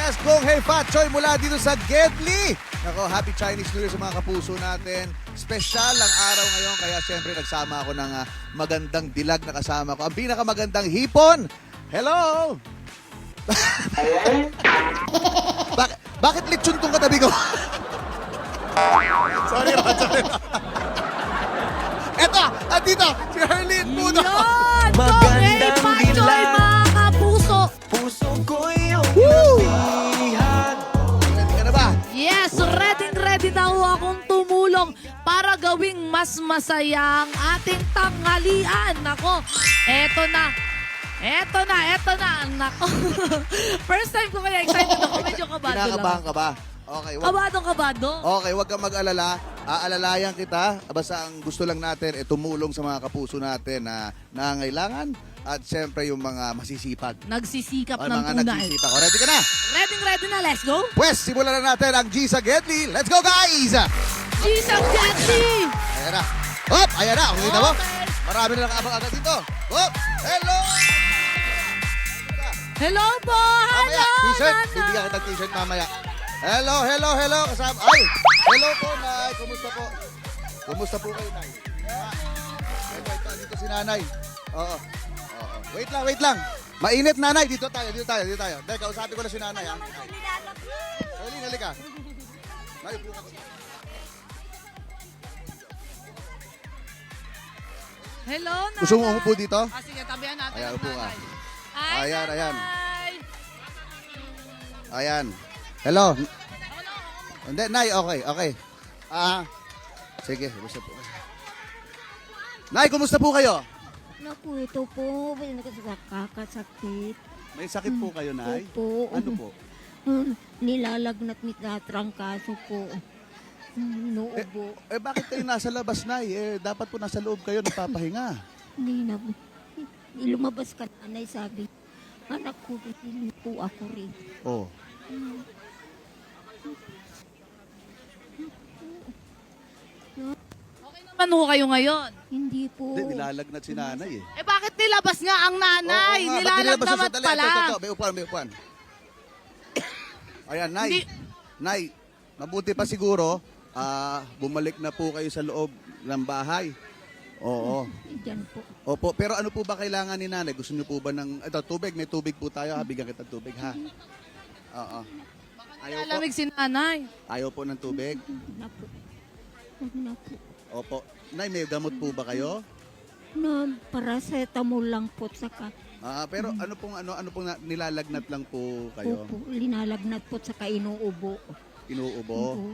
Yes, Kung Hey Fat Choy mula dito sa Gedli. Nako, happy Chinese New Year sa mga kapuso natin. Special ang araw ngayon, kaya siyempre nagsama ako ng magandang dilag na kasama ko. Ang pinakamagandang hipon. Hello! Bakit lechon tong katabi ko? Sorry, Ron. Eto, andito, si Herlene Puno. Yan! Magandang Kung hey, Pachoy, dilag. mga kapuso! Puso ko iyong Woo! nabihag. Ready ka na ba? Yes, ready na ho akong tumulong para gawing mas masaya ang ating tanghalian. Nako, eto na. Nako. First time ko kaya excited ako. Medyo kabado Kinakabahan lang. ka ba? Okay, Kabado. Okay, wag kang mag-alala. Aalalayan kita. Basta ang gusto lang natin ay tumulong sa mga kapuso natin na nangangailangan at siyempre yung mga masisipag. Nagsisikap O, ng mga tunay. nagsisipag. O, ready ka na? Ready na. Let's go. Pwes, simulan na natin ang G sa Gedli. Let's go, guys! Jesus Getty! Ayan na. Hop! Ayan na. Kita mo? Okay. Marami na nakabang agad dito. Hop! Hello! Hello po! Mamaya, Hello! t-shirt. Nana. Bibigyan kita ng t-shirt mamaya. Hello. Kasama. Ay! Hello po, Nay. Kumusta po? Kumusta po kayo, Nay? Ito, dito si Nanay. Oo. Wait lang. Mainit, Nanay. Dito tayo. Dahil kausapin ko na si Nanay. Herlene, halika. Nay, upo ka. Hello, Nana. Gusto mo umupo dito? Sige, tabihan natin Ayan, ang upo ka. nanay. Ay, Ayan. nanay. Ayan. Hello. Hindi, Nay, okay. Sige, kumusta po? Nay, kumusta po kayo? Naku, ito po, nakakasakit. May sakit po kayo, Nay? Opo. Ano po? Nilalagnat ni tatrangkaso po. Inuubo. Bakit kayo nasa labas, Nay? Dapat po nasa loob kayo, nagpapahinga. Hindi na. Lumabas ka nanay, sabi. Anak ko, hindi po ako rin. Oh. Okay naman ho kayo ngayon. Hindi po. Hindi, nilalagnat si Nanay eh. Bakit nilabas nga ang nanay? Oo nga, ba't Nilalagnamat sandali? pala. Ito, may upuan. Ayan, Nay. Hindi- Nay, mabuti pa siguro, bumalik na po kayo sa loob ng bahay. Oo. Diyan po. Opo, pero ano po ba kailangan ni Nanay? Gusto niyo po ba ng tubig? May tubig po tayo, ha? Bigyan kita ng tubig, ha? Oo. Ayaw po. Lalamig si nanay. Ayaw po ng tubig? Na po. Na po. Opo. Nay, may gamot po ba kayo? Na paracetamol lang po saka Pero ano pong nilalagnat lang po kayo? po, linalagnat po saka inuubo. Inuubo? Oo.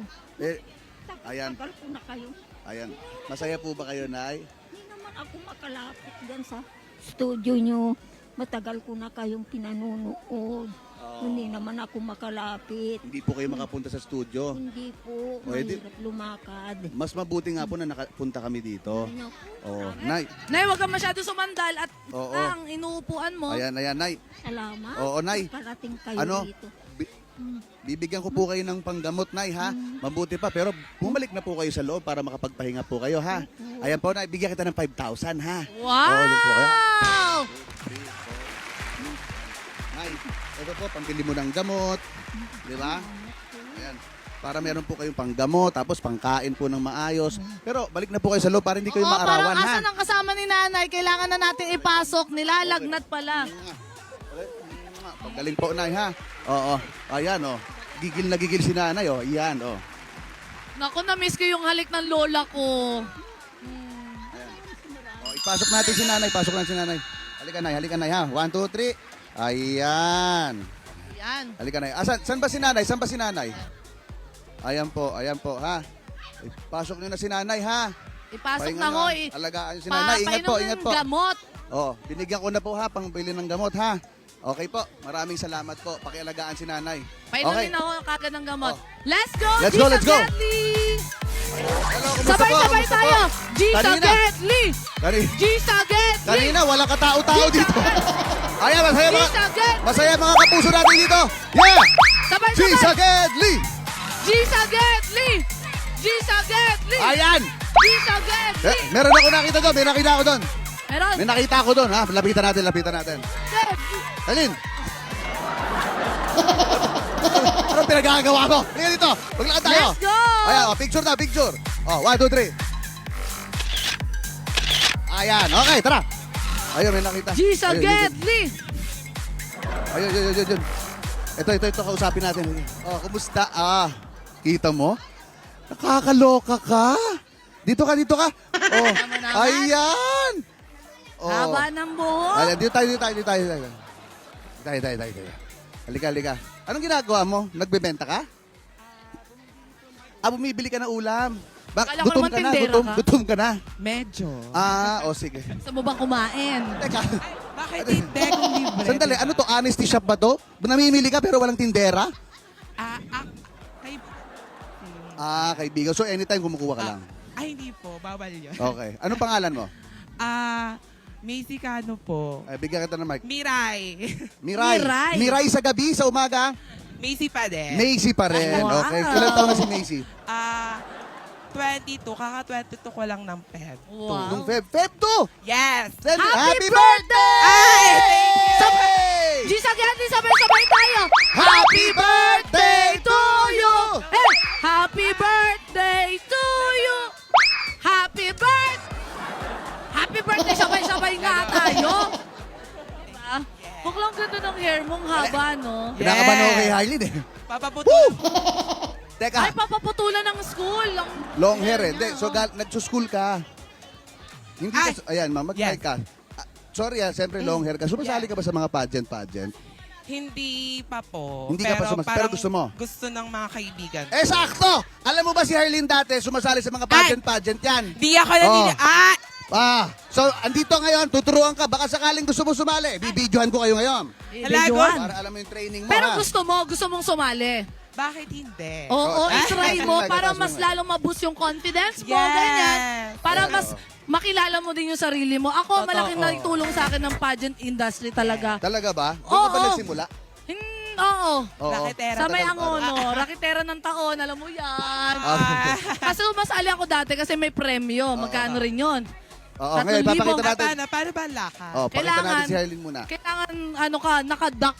Ayan. Tagal po na kayo. Ayan. Masaya po ba kayo, Nay? Hindi naman ako makalapit dyan sa studio nyo. Matagal ko na kayong pinanunood. Hindi naman ako makalapit. Hindi po kayo makapunta sa studio. Hindi po. O, edi- Mahirap lumakad. Mas mabuti nga po na nakapunta kami dito. Oh, Nay. Nay, huwag kang masyado sumandal at Oo. ang inuupuan mo. Ayan, Nay. Salamat. Oo, Nay. Parating kayo Ano? dito. Bibigyan ko po kayo ng panggamot, Nay, ha? Mabuti pa, pero bumalik na po kayo sa loob para makapagpahinga po kayo, ha? Ayan po, Nay. Bigyan kita ng 5,000, ha? Oo, doon po kayo. Wow! Nay, ito po, pambili mo ng gamot. Di ba? Ayan. Para meron po kayong panggamot, tapos pangkain po ng maayos. Pero balik na po kayo sa loob para hindi kayo Oo, maarawan, parang ha? asan ang kasama ni nanay? Kailangan na natin ipasok. Nilalagnat pala. Pagaling po, Nay, ha? Oo. Ayan, oh. Gigil na gigil si Nanay, oh. Ayan, oh. Naku, na-miss ko yung halik ng lola ko. Oh, ipasok natin si Nanay. Pasok natin si Nanay. Halika, Nay, ha? 1, 2, 3. Ayan. Yan. Halika, Nay. Saan ba si Nanay? Ayan po, ha? Ipasok nyo na si Nanay, ha? Ipasok Pahinga na ho. Alagaan nyo si Nanay. Ingat po, Papainom ingat ng po. gamot. Oh, binigyan ko na po, ha? Pangbili ng gamot, ha? Okay po. Maraming salamat po. Pakialagaan si Nanay. Painumin ako kagad ng gamot. Oh. Let's go! Let's go, let's go. Getly! Hello, kumusta po? Sabay-sabay Kumusta tayo! po? Gisa Kanina. Getly! Kani- Gisa Getly! Kanina, walang katao-tao dito. Ayan, Gisa Getly! masaya mga kapuso natin dito. Yeah! Sabay-sabay! Gisa Gedli! Gisa Getly! Gisa Getly! Ayan! Gisa Getly! Meron ako nakita doon. May nakita ako doon. Meron! May nakita ako doon, ha? Lapitan natin. Getly! Alin? pinagagawa mo. Tingnan dito. Maglakad tayo. Let's go! Ayan, picture na, picture. 1, 2, 3. Ayan, okay, tara. Ayun, may nakita. Gisa Ayun, Gedli! Ayun. Ito, kausapin natin. Kumusta? Kita mo? Nakakaloka ka. Dito ka. naman. Ayan. Haba ng buhok. Ayan, dito tayo. Halika. Anong ginagawa mo? Nagbebenta ka? Bumibili ka ng ulam. Akala ko naman tindera ka. Gutom ka na. Medyo. Sige. Gusto mo bang kumain? Teka, Bakit hindi kung libre? sandali. Ano to? Honesty shop ba to? Namimili ka pero walang tindera? Kay... Kaibigan. So anytime kumukuha ka lang. Hindi po. Bawal yun. Okay. Anong pangalan mo? Macy Cano po. Bigyan kita ng mic. Miray. Miray. Miray. Miray sa gabi, sa umaga. Macy pa din. Macy pa rin. Wow. Okay. Ilang taon na si Macy? 22. Kaka-22 ko lang ng Feb. Wow. Nung Feb 2! Yes! Happy birthday! Ay, thank you! Gisa Gedli, sabay-sabay tayo! Happy birthday to you! Hey! Happy birthday to you! Happy birthday! Sabay-sabay nga tayo! Diba? Mukhang ganda ng hair mong haba, no? Kinakabahan ako kay Harleen eh. Papaputo. Teka, Ay, papaputulan ng school. long hair eh. Hindi, so nagsuschool ka. Hindi Ay! ka, ayan ma'am, mag-mic Yes. ka. Sorry siyempre long hair ka. Sumasali ka ba sa mga pageant? Hindi pa po. Hindi ka pa pero parang gusto mo? Gusto ng mga kaibigan. Sakto! Alam mo ba si Harleen dati, sumasali sa mga pageant yan? Di ako nanini... So, andito ngayon, tuturuan ka. Baka sakaling gusto mo sumali. Bibidyohan ko kayo ngayon. Videoan. Para alam mo yung training mo. Pero ha? gusto mong sumali. Bakit hindi? Oo, i-try mo Ay, para taas mo mas nga. lalong ma-boost yung confidence mo, Yes. ganyan. Para Yes. mas makilala mo din yung sarili mo. Ako, Totoo. malaking naitulong sa akin ng pageant industry talaga. Talaga ba? Doon Oo. ka ba nagsimula? Oo. Oo. Raketera. Sa may Tagal- angono, rakitera ng taon, alam mo yan. Ah. Kasi umasali ako dati kasi may premyo. Magkano rin yun? Oo, 3,000. ngayon, papakita natin. Paano ba ang lakad? Pakita Kailangan- natin si Harleen muna. Kailangan, naka-duck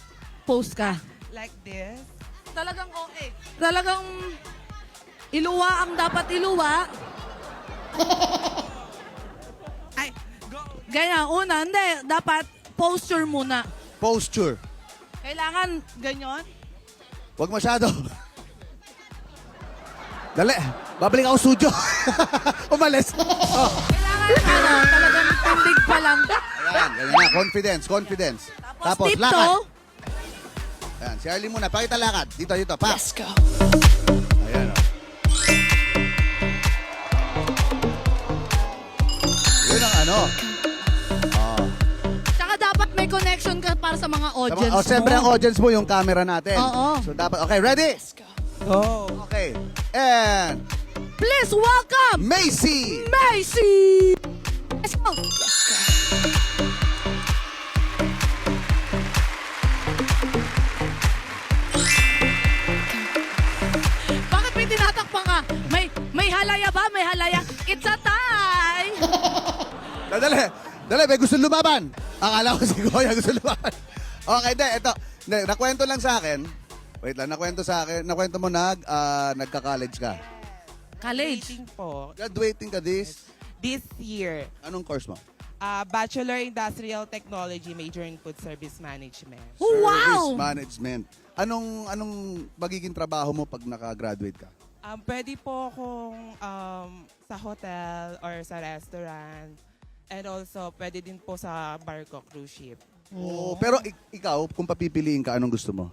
pose ka. Like this? Talagang okay. Talagang iluwa ang dapat iluwa. Ay, go! Ganyan, una, hindi. Dapat posture muna. Posture. Kailangan ganyan. Huwag masyado. Dali, babalik ako studio. Umalis. Kailangan, talagang tundig pa lang. Ayan, ganyan na. Confidence. Tapos tiptoe. lakad. Ayan, si Harleen muna. Pakita lakad. Dito. Pa. Let's go. Ayan, Yun ang ano. Tsaka dapat may connection ka para sa mga audience mo. Siyempre ang audience mo, yung camera natin. Oo. So dapat, okay, ready? Go! Okay. And, Please welcome Macy! Macy! Let's go! Bakit may tinatakpan ka? May halaya ba? May halaya? It's a tie! Dali, may gusto lumaban. Akala ko si Goya gusto lumaban. Okay, ito. Nakwento lang sa akin. Wait lang, nakwento mo nagka-college ka. College. Waiting po. Graduating ka this. This year, Anong course mo? Bachelor Industrial Technology, major in Food Service Management. Oh, wow! Service management. Anong magiging trabaho mo pag naka-graduate ka? Pwede po akong sa hotel or sa restaurant. And also, pwede din po sa barko cruise ship. Pero ikaw, kung papipiliin ka, anong gusto mo?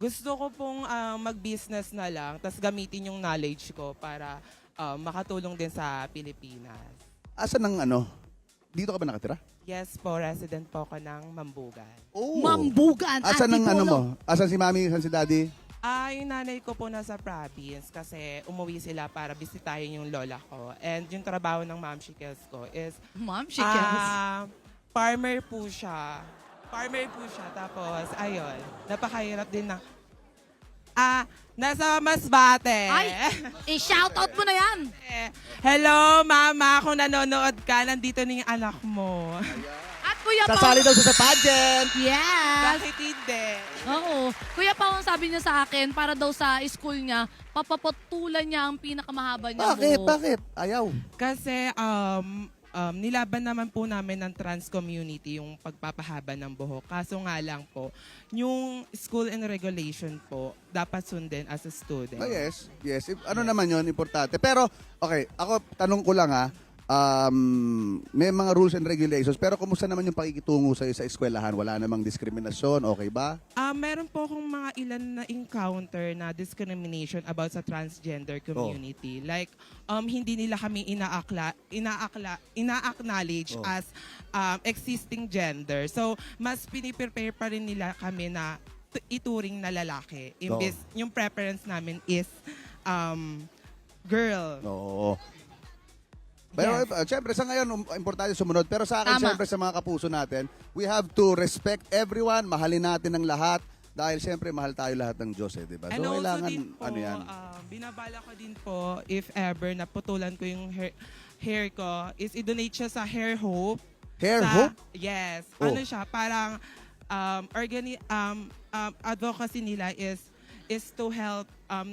Gusto ko pong mag-business na lang, tapos gamitin yung knowledge ko para makatulong din sa Pilipinas. Asan ang ano? Dito ka ba nakatira? Yes po, resident po ako ng Mambugan. Oh. Mambugan. Asan ang ano mo? Antipolo. Asan si mami? Asan si daddy? Yung nanay ko po nasa province kasi umuwi sila para bisitahin yung lola ko. And yung trabaho ng mom shikels ko is Ma'am, she cares. farmer po siya. Tapos, ayun, napakahirap din ng... nasa Masbate. Ay, i-shoutout mo na yan. Hello, mama. Kung nanonood ka, nandito na yung anak mo. At Kuya Paul. Sasali daw siya sa pageant. Yes. Bakit hindi? Oo. Kuya Pao, ang sabi niya sa akin, para daw sa school niya, papaputulan niya ang pinakamahaba niya Bakit? Ayaw. Kasi nilaban naman po namin ng trans community yung pagpapahaba ng buhok. Kaso nga lang po, yung school and regulation po, dapat sundin as a student. Oh, yes. Ano naman yon importante. Pero, okay, ako, tanong ko lang ha, may mga rules and regulations, pero kumusta naman yung pakikitungo sa'yo sa eskwelahan? Wala namang diskriminasyon, okay ba? Meron po akong mga ilan na encounter na discrimination about sa transgender community. Like, hindi nila kami ina-acknowledge as existing gender. So, mas piniprepare pa rin nila kami na ituring na lalaki. Imbes, yung preference namin is girl. Oo. Pero syempre sa ngayon importante sumunod. Pero sa akin Tama. syempre sa mga kapuso natin, we have to respect everyone, mahalin natin ang lahat dahil syempre mahal tayo lahat ng Diyos eh, 'di ba? And So also kailangan din po, ano 'yan. Binabala ko din po, if ever naputulan ko yung hair ko, is i-donate siya sa Hair Hope. Hair Sa- hope? Yes. Oh. Ano siya, parang advocacy nila is to help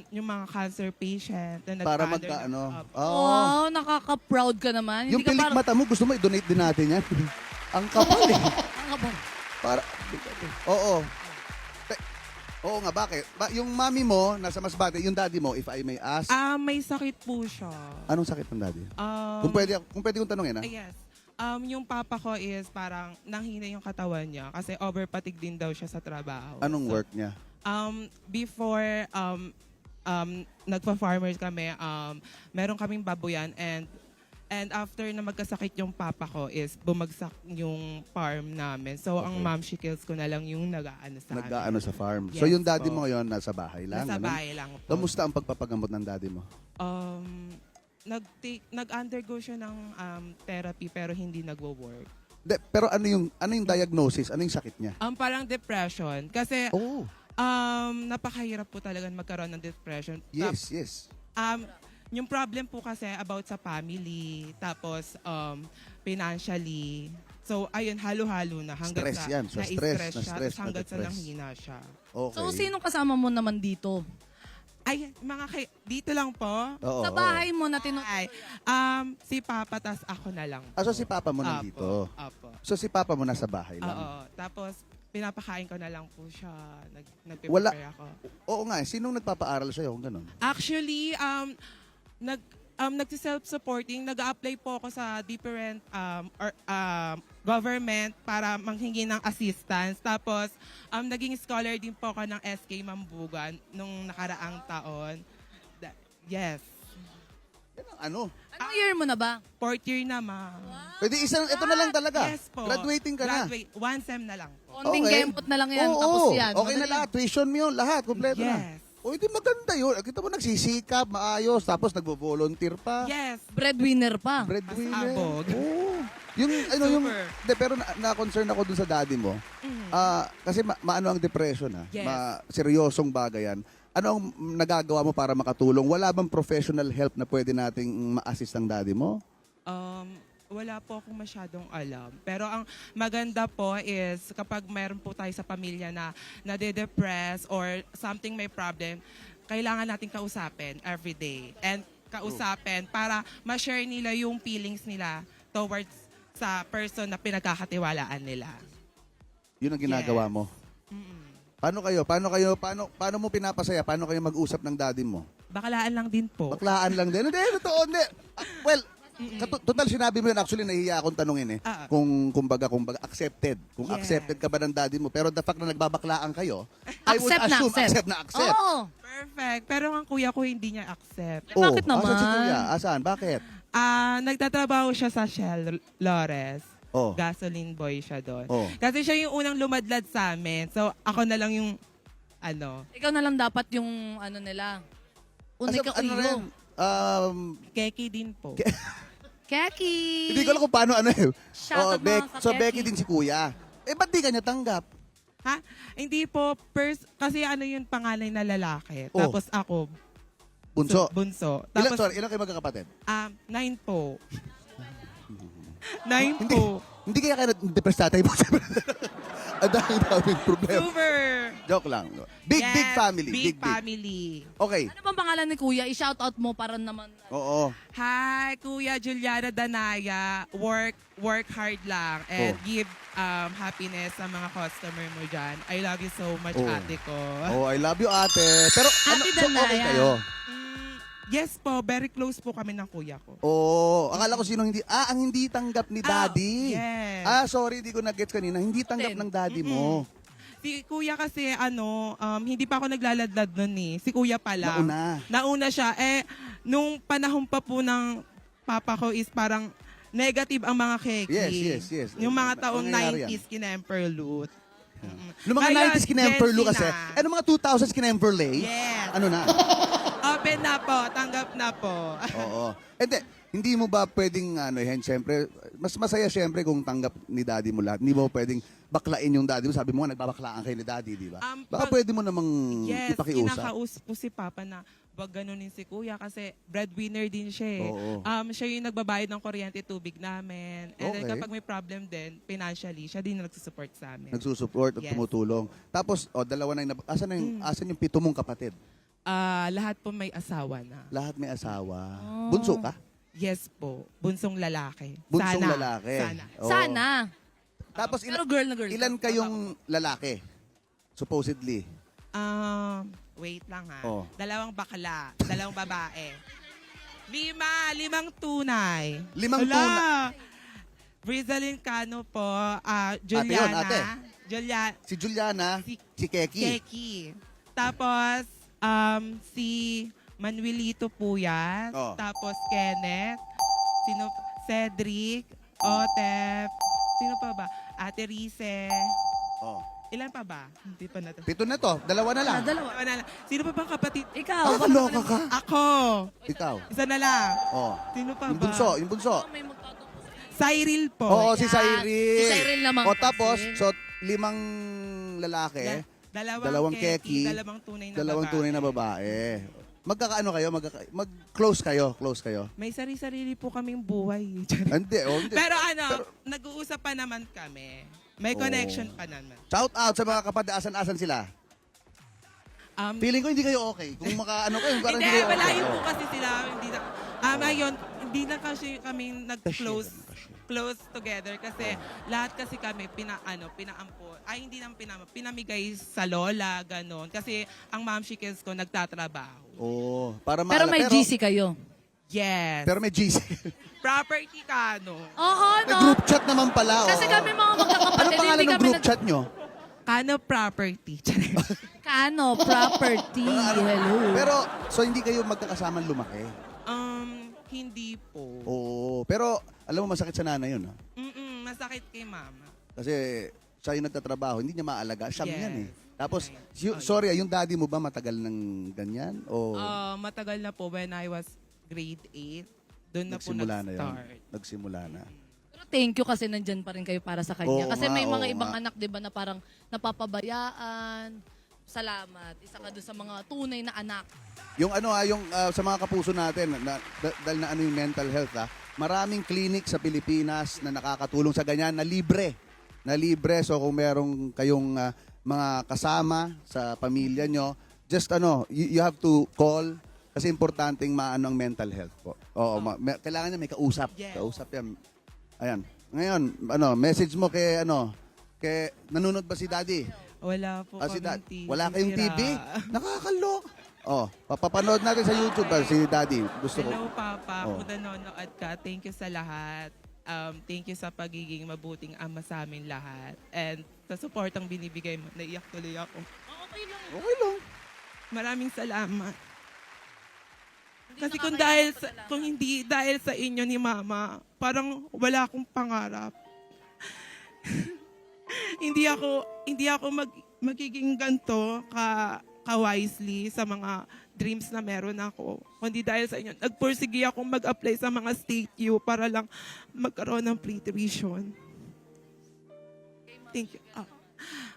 yung mga cancer patient na Para nag-under magkaano. ng- Oo. Wow, nakaka-proud ka naman. Yung Hindi ka pilik mata mo, gusto mo i-donate din natin 'yan. Ang kapal eh. Para Oo. Oo nga, bakit? Yung mami mo, nasa Masbate, yung daddy mo, if I may ask, May sakit po siya. anong sakit ng daddy? Kung pwede kong tanongin, ha? Yes. Yung papa ko is parang nanghina yung katawan niya kasi overpatig din daw siya sa trabaho. Anong So, work niya? Before nagpa-farmers kami, meron kaming baboyan and after na magkasakit yung papa ko is bumagsak yung farm namin. So ang Okay. mom shikels ko na lang yung nag-aano sa amin. Nag-aano sa farm. So Yes yung daddy po. mo ngayon nasa bahay lang? Nasa ano? bahay lang po. Kamusta ang pagpapagamot ng daddy mo? Nag-undergo siya ng therapy pero hindi nagwo-work. Pero ano yung diagnosis? Ano yung sakit niya? Parang depression. Kasi Oh, napakahirap po talaga magkaroon ng depression. yes. Yung problem po kasi about sa family, tapos financially. So, ayun, halo-halo na. Hanggang Stress sa, yan. So, na-stress stress, siya, na-stress, tapos hanggang sa na-depress. nanghina siya. Okay. So, sino kasama mo naman dito? Ay, dito lang po. Oo, Sa oo. bahay mo na Ay, si Papa, tas ako na lang. So si papa mo nandito. Apo. So si papa mo nasa bahay lang. Oo. Tapos, pinapakain ko na lang po siya. Nag-prepare Wala- ako. Oo nga, sinong nagpapaaral sa'yo kung ganun? Actually, nagsi-self-supporting, nag-apply po ako sa different government para manghingi ng assistance. Tapos, naging scholar din po ako ng SK Mambugan nung nakaraang taon. Yes. Yan ang ano. Anong year mo na ba? 4th year na, ma'am. Pwede ito na lang talaga. Yes po. Graduating ka na. Graduate. 1 sem na lang po. Konting Okay. kempot na lang yan, Oo, tapos yan. okay na Madali. lahat. Tuition mo yun, lahat. Kompleto na. Yes. O, hindi maganda yun. Kita mo nagsisikap, maayos, tapos nagvo-volunteer pa. Yes. Breadwinner pa. Breadwinner. Pasabog. Oo. Yung, Super. pero na-concern ako dun sa daddy mo. Kasi maano ang depression, ha? Yes. Seryosong bagay yan. Ano ang nagagawa mo para makatulong? Wala bang professional help na pwede nating ma-assist ang daddy mo? Wala po akong masyadong alam. Pero ang maganda po is kapag mayroon po tayo sa pamilya na nade-depress or something may problem, kailangan natin kausapin every day. And kausapin para ma-share nila yung feelings nila towards sa person na pinagkakatiwalaan nila. Yun ang ginagawa Yes. mo. Paano mo pinapasaya? Paano kayo mag-usap ng daddy mo? Bakalaan lang din po. Baklaan lang din. Hindi, totoo, hindi. Well, total sinabi mo yun, actually nahihiya akong tanungin eh. Kung kumbaga accepted. Kung Yes. accepted ka ba ng daddy mo, pero the fact na nagbabaklaan kayo, I would Accept na assume accept. accept na accept. Oo. Perfect. Pero ang kuya ko hindi niya accept. Bakit Asan si naman? kuya? Asan? Bakit? Nagtatrabaho siya sa Shell Lores. Oh. Gasoline boy siya doon. Oh. Kasi siya yung unang lumadlad sa amin. So, ako na lang yung, Ikaw na lang dapat yung ano nila. Unay ka Ano rin? keki din po. Keki! Hindi ko alam kung paano ano eh. Shoutout mga So ka-Keki. Becky din si kuya. Ba't di ka niya tanggap? Ha? Hindi po, kasi yung panganay na lalaki. Oh. Tapos ako, Bunso. bunso. Tapos, Ilan kayo magkakapatid? 9 po. 9 po. Hindi kaya depressed tatay mo. Ang daming problema. Super. Joke lang. Big Yes, family. Big family. Okay. Ano bang pangalan ni Kuya? I-shoutout mo para naman. Oo. Hi, Kuya Juliana Danaya. Work hard lang and Oh. give happiness sa mga customer mo dyan. I love you so much, Oh. ate ko. Oh, I love you, ate. Pero ano, Ate so okay Danaya. kayo? Yes po, very close po kami ng kuya ko. Oo. Akala ko sino hindi. Ang hindi tanggap ni daddy. yes. Sorry, di ko na-gets kanina. Hindi tanggap ng daddy mo. Si kuya kasi hindi pa ako naglaladlad nun eh. Si kuya pa lang. Nauna siya. Nung panahon pa po ng papa ko is parang negative ang mga keki. Yes. Yung mga taong Nangyayari 90s kinemperlut. Noong mga Ngayon, 90s kinemperlo Gen Z kasi. na. Mga 2000s kinemperlay? Yes. Ano na? Open na po. Tanggap na po. Oo. Hindi mo ba pwedeng, siyempre, mas masaya siyempre kung tanggap ni daddy mo lahat. Hindi mo pwedeng baklain yung daddy mo. Sabi mo nga, nagbabaklaan kayo ni daddy, di ba? Baka pwede mo namang Yes, ipakiusap. kinakausap ko si Papa na wag ganunin si Kuya kasi breadwinner din siya eh. Oo. Siya yung nagbabayad ng kuryente, tubig namin. And then Okay. kapag may problem din, financially, siya din nagsusupport sa amin. Nagsusupport at Yes. tumutulong. Tapos, dalawa na yung asan yung 7 mong kapatid? Lahat po may asawa na. Lahat may asawa. Oh. Bunso ka? Yes po. Bunsong lalaki. Bunsong Sana. lalaki. Sana. Oo. Sana. Tapos, Pero girl na girl. ilan kayong lalaki? Supposedly. Wait lang ha. Oh. 2 bakla, 2 babae. 5 tunay. 5 Wala. tunay. Rizalyn Cano po, Ate Juliana. yun, ate. Si Juliana, Si si Keki. Keki. Tapos, si Manuelito po yan. Oh. Tapos Kenneth. Cedric. Otep. Sino pa ba? Ate Rize. Oh. Ilan pa ba? Hindi pa na to. 7 na to. 2 na lang. Dalawa. Dalawa na lang. Sino pa bang kapatid? Ikaw. Kaloka ka. Ako. Ikaw. Isa na lang. Oh. Sino pa Yung ba? bunso, yung bunso. May magtatanong po sa'yo. Cyril po. Oo, si Yan. Cyril. Si Cyril naman O kasi. tapos, 5 lalaki, Dalawang keki, dalawang tunay na 2 babae. tunay na babae. Magkakaano kayo? Mag-close kayo? Close kayo? May sarili-sarili po kaming buhay. Hindi, hindi. Pero nag-uusap pa naman kami. May Oo. connection pa naman. Shout out sa mga kapatid, asan-asan sila? Feeling ko hindi kayo okay. Kung makaano kayo, parang Hindi, hindi kayo malayo okay. po kasi sila. Hindi na, ngayon, hindi na kasi kami nag-close close together kasi lahat kasi kami pinaampo. Ay, hindi naman pinamigay sa lola, ganon. Kasi ang ma'am shikens ko nagtatrabaho. Oo, para Pero maala. may GC kayo. Yes. Pero may GC. Property ka, no? Oo, May no? group chat naman pala. Kasi oo. kami mga Ano magkakapatid, pangalan hindi ng kami group chat nyo? Kano property. Kano, property, hello. Pero, so hindi kayo magkakasamang lumaki? Hindi po. Oo. Pero, alam mo, masakit sa nanay yun. Ha? Masakit kay mama. Kasi siya yung nagtatrabaho, hindi niya maalaga. Siyang Yes. yan eh. Tapos, Right. sorry, yung daddy mo ba matagal ng ganyan? O Matagal na po when I was grade 8. Doon na po nagsimula na yun? nag-start. Nagsimula na. Pero thank you kasi nandyan pa rin kayo para sa kanya. Oo Kasi nga, may mga oo ibang nga. anak, di ba, na parang napapabayaan. Salamat. Isa ka doon sa mga tunay na anak. Yung sa mga kapuso natin, dahil na yung mental health, maraming clinic sa Pilipinas na nakakatulong sa ganyan na libre. Na libre. So kung merong kayong mga kasama sa pamilya nyo, just you have to call kasi importanteng maano ang mental health po. Oo, kailangan niya may kausap. Yes. Kausap yan. Ayan. Ngayon, message mo kay nanonood ba si Daddy? Wala po Si kaming TV. Wala kayong Sira. TV? Nakakalok. Papapanood natin sa YouTube si Daddy. Gusto ko. Hello, Papa. Oh. Kung nanonood ka, thank you sa lahat. Thank you sa pagiging mabuting ama sa amin lahat. And sa supportang binibigay mo, naiyak tuloy ako. Okay lang. Okay lang. Maraming salamat. Hindi Kasi nakakaya kung hindi dahil sa inyo ni Mama, parang wala akong pangarap. hindi ako magiging ganto ka-wisely sa mga dreams na meron ako. Kundi dahil sa inyo, nagpursige akong mag-apply sa mga state U para lang magkaroon ng free tuition. Thank you.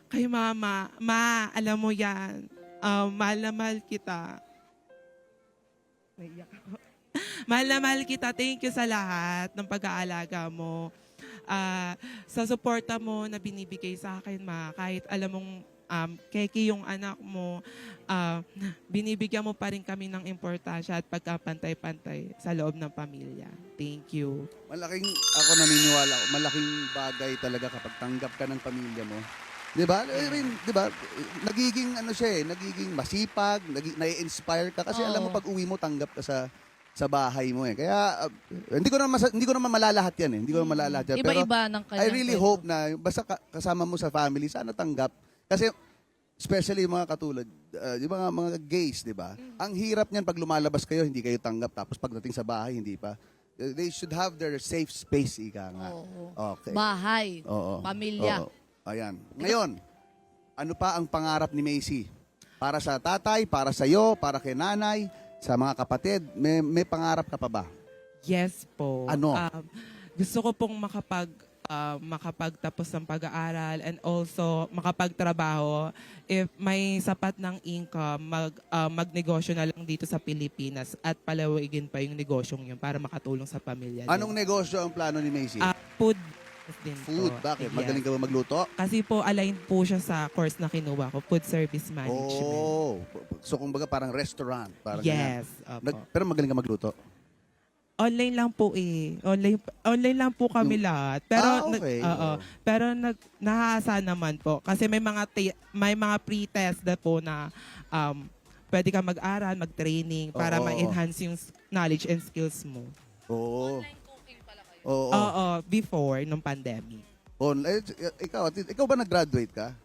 Kay Mama, alam mo yan. Mahal na mahal kita. Naiyak ako. Mahal na mahal kita. Thank you sa lahat ng pag-aalaga mo. Sa suporta mo na binibigay sa akin, Ma. Kahit alam mong Keki yung anak mo, binibigyan mo pa rin kami ng importansya at pagkapantay-pantay sa loob ng pamilya. Thank you. Ako naniniwala, malaking bagay talaga kapag tanggap ka ng pamilya mo. 'Di ba? I mean, 'di ba? Nagiging nagiging masipag, nai-inspire ka kasi alam mo pag uwi mo tanggap ka sa bahay mo eh. Kaya hindi ko naman malalahat 'yan eh. Hindi ko naman malalahat 'yan. Pero Iba-iba ng kanyang I really kwento. hope na basta kasama mo sa family, sana tanggap. Kasi especially yung mga katulad, yung mga gays, 'di ba? Ang hirap niyan pag lumalabas kayo, hindi kayo tanggap tapos pagdating sa bahay hindi pa. They should have their safe space, ika nga. Oo. Okay. Bahay, Oo. pamilya. Oo. Ayan. Ngayon, ano pa ang pangarap ni Macy? Para sa tatay, para sa iyo, para kay nanay, sa mga kapatid, may pangarap ka pa ba? Yes po. Ano? Gusto ko pong makapagtapos ng pag-aaral and also makapagtrabaho. If may sapat ng income, magnegosyo na lang dito sa Pilipinas at palawigin pa yung negosyong yun para makatulong sa pamilya. Anong negosyo ang plano ni Macy? Food business din Food? po. Bakit? Yes. Magaling ka ba magluto? Kasi po, aligned po siya sa course na kinuha ko, Food Service Management. Oh. So, kumbaga parang restaurant. Parang Yes. ganyan. Opo. Pero magaling ka magluto? Online lang po eh. Online lang po kami lahat. Pero okay. pero nahasa naman po kasi may mga pre-test na po na pwede ka mag-aral, mag-training para Oo. ma-enhance yung knowledge and skills mo. Oo. Online cooking pala kayo. Oo. Oo, before nung pandemic. Ikaw ba nag-graduate ka?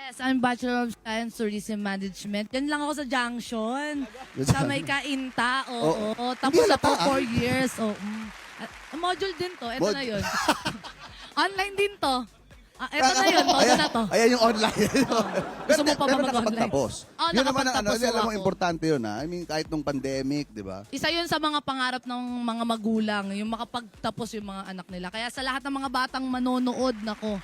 Yes, I'm Bachelor of Science Tourism Management. Yan lang ako sa Junction. Sa may Kainta, oo. Tapos Hindi ako halata, 4 years. Module din to. Ito na yun. Online din to. Ito na yun. Module na to. Ayan yung online. Gusto mo pa ba mag-online? nakapagtapos. Oo, Yun naman ang nakapagtapos alam mo, ako. importante yun ha. I mean, kahit nung pandemic, di ba? Isa yun sa mga pangarap ng mga magulang, yung makapagtapos yung mga anak nila. Kaya sa lahat ng mga batang manonood, nako,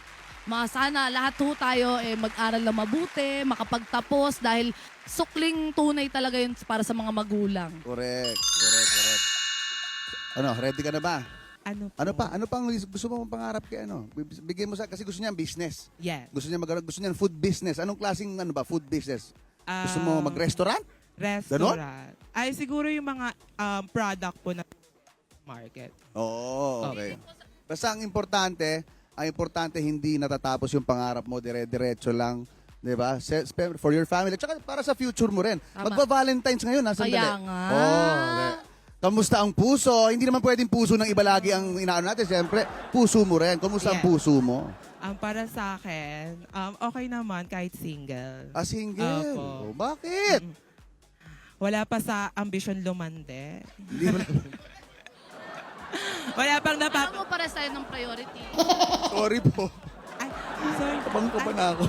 sana lahat ho tayo mag-aral na mabuti, makapagtapos dahil sukling tunay talaga yun para sa mga magulang. Correct. Ano, ready ka na ba? Ano po? Ano pa ang gusto mo pangarap kay ano? Bigyan mo kasi gusto niya business. Yes. Gusto niya food business. Anong klaseng food business? Gusto mo mag-restaurant? Restaurant. Ay, siguro yung mga product po na market. Oo, okay. Basta ang importante hindi natatapos yung pangarap mo, dire-diretso lang, 'di ba? For your family, tsaka para sa future mo rin. Tama. Magba-Valentine's ngayon, sandali. Kaya nga. Okay. Kamusta ang puso? Hindi naman pwedeng puso ng iba lagi ang inaano natin. Siyempre, puso mo rin. Kamusta ang Yes. puso mo? Para sa akin, okay naman kahit single. Single. Opo. Oh, bakit? Wala pa sa ambisyon lumande. Hindi mo Wala pang Ano mo para sa'yo ng priority? Sorry po. Ay, sorry. Kabang ko pa na ako.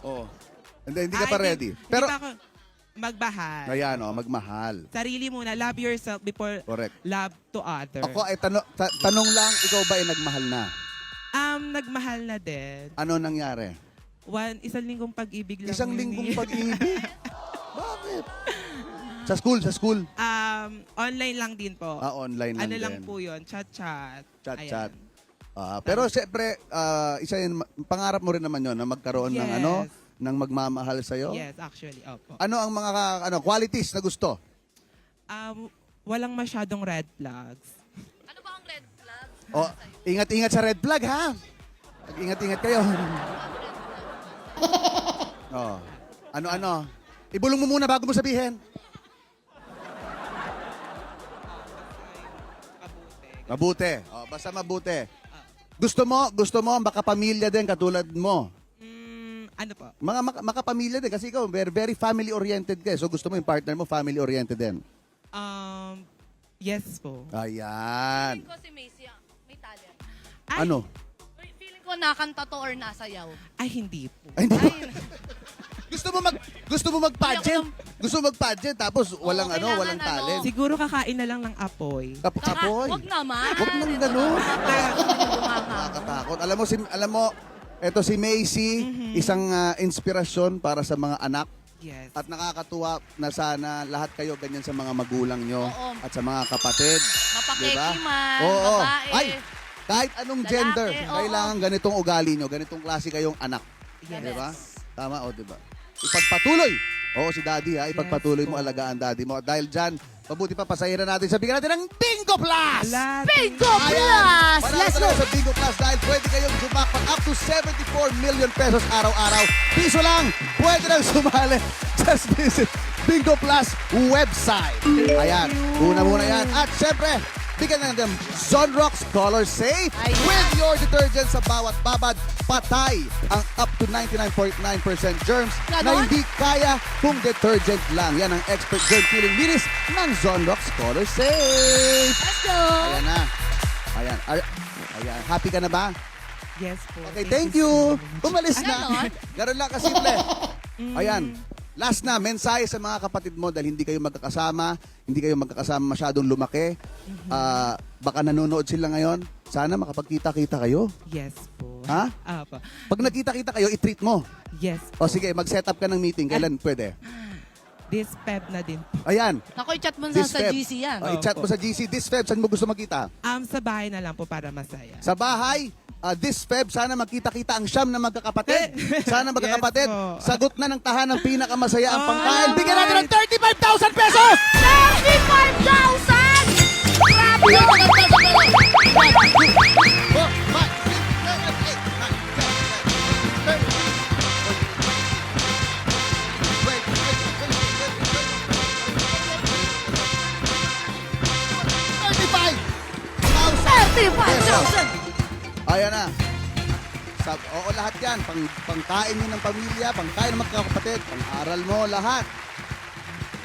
Oh. Hindi ka pa ready. Pero, Hindi pa ako magmahal. ayan, magmahal. Sarili muna. Love yourself before Correct. love to others. Ako ay tanong lang, ikaw ba ay nagmahal na? Nagmahal na din. Ano nangyari? Isang linggong pag-ibig lang. Isang yun linggong eh. pag-ibig? Bakit? Sa school? Online lang din po. Online lang Ano din. lang po yun? Chat-chat. Chat-chat. Ayan. Pero siyempre, isa yun, pangarap mo rin naman yun na magkaroon ng Yes. ng magmamahal sa'yo? Yes, actually. Opo. Ano ang mga qualities na gusto? Walang masyadong red flags. Ano ba ang red flag? Ingat-ingat sa red flag, ha? Ingat-ingat kayo. Ano? Ibulong mo muna bago mo sabihin. Mabuti. Basta mabuti. Gusto mo makapamilya din katulad mo. Ano po? Mga makapamilya din kasi ikaw very, very family oriented ka. So gusto mo yung partner mo family oriented din. Yes po. Ayan. Feeling ko si Macy, may talent. Ay, Ano? Feeling ko nakanta to or nasayaw. Ay, hindi po. Ay, hindi. Ay, Gusto mo mag-pageant? Gusto mo mag-pageent tapos walang kailangan walang talent. Siguro kakain na lang ng apoy. Apoy. Wag naman. Wag nang ganun. Nakakatakot. Nakakatakot. Alam mo, eto si Macy, isang inspirasyon para sa mga anak. Yes. At nakakatuwa na sana lahat kayo ganyan sa mga magulang nyo Oo. at sa mga kapatid. Mapakeki Diba? man, Oo. babae. Ay, kahit anong Lalaki, gender, oo. kailangan ganitong ugali nyo, ganitong klase kayong anak. Yes. Di ba? Tama, o, di ba? Ipagpatuloy. Oo, si Daddy, ha? Ipagpatuloy mo, alagaan Daddy mo. At dahil dyan, mabuti pa, pasahiran natin. Sabihin natin ng Bingo Plus! Bingo Ayan! Plus! Panalo Let's go! talaga sa Bingo Plus dahil pwede kayong jumakpat up to 74 million pesos araw-araw. Piso lang, pwede nang sumali. Just visit Bingo Plus website. Ayan, una muna yan. At syempre, bigyan na ng Zonrox Color Safe. Ayan. With your detergent sa bawat babad, patay ang up to 99.9% germs na Ganon? hindi kaya kung detergent lang. Yan ang expert germ killing linis ng Zonrox Color Safe. Let's go! Ayan na. Ayan. Ayan. Happy ka na ba? Yes po. Okay, thank you. so much. Umalis na. Ganon? Ganon lang kasimple. Ayan. Last na, mensahe sa mga kapatid mo dahil hindi kayo magkakasama, masyadong lumaki. Baka nanonood sila ngayon. Sana makapagkita-kita kayo. Yes po. Ha? Apo. Pag nagkita-kita kayo, i-treat mo. Yes. O sige, mag-set up ka ng meeting. Kailan pwede? This Feb na din po. Ayan. Naku, i-chat mo This sa Feb. GC yan. O, i-chat mo sa GC. This Feb, saan mo gusto magkita? Sa bahay na lang po para masaya. Sa bahay, this Feb, sana magkita-kita ang siyam na magkakapatid. Sana magkakapatid, Yes po. sagot na ng tahanang pinakamasaya ang Oh, pangkain. Bigyan natin ng nice. 35,000 pesos! 35,000! Grabe! Pesos. 35,000! Ayan na. Oo, lahat yan. Pangkain nyo ng pamilya, pangkain ng magkakapatid, pang-aral mo, lahat.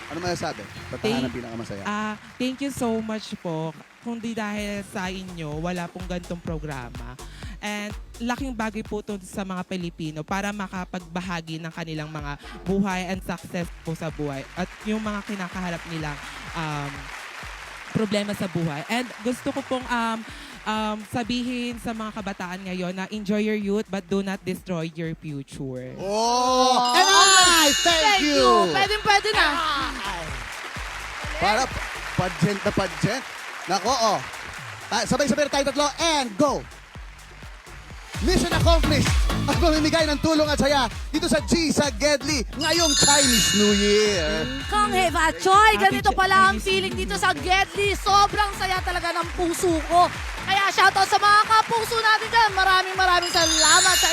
Ano masasabi? Patahan ang pinakamasaya. Thank you so much po. Kundi dahil sa inyo, wala pong gantong programa. And laking bagay po ito sa mga Pilipino para makapagbahagi ng kanilang mga buhay and success po sa buhay. At yung mga kinakaharap nilang problema sa buhay. And gusto ko pong sabihin sa mga kabataan ngayon na enjoy your youth but do not destroy your future. Oh! And I thank you! Pwede na. Para pageant na pageant. Nako, oh. Sabay-sabay na tayo tatlo and go! Mission accomplished! At mamimigay ng tulong at saya dito sa G sa Gedli ngayong Chinese New Year. Kang Heva Choy, ganito pala ang feeling dito sa Gedli. Sobrang saya talaga ng puso ko. Kaya shoutout sa mga kapuso natin dyan. Maraming salamat sa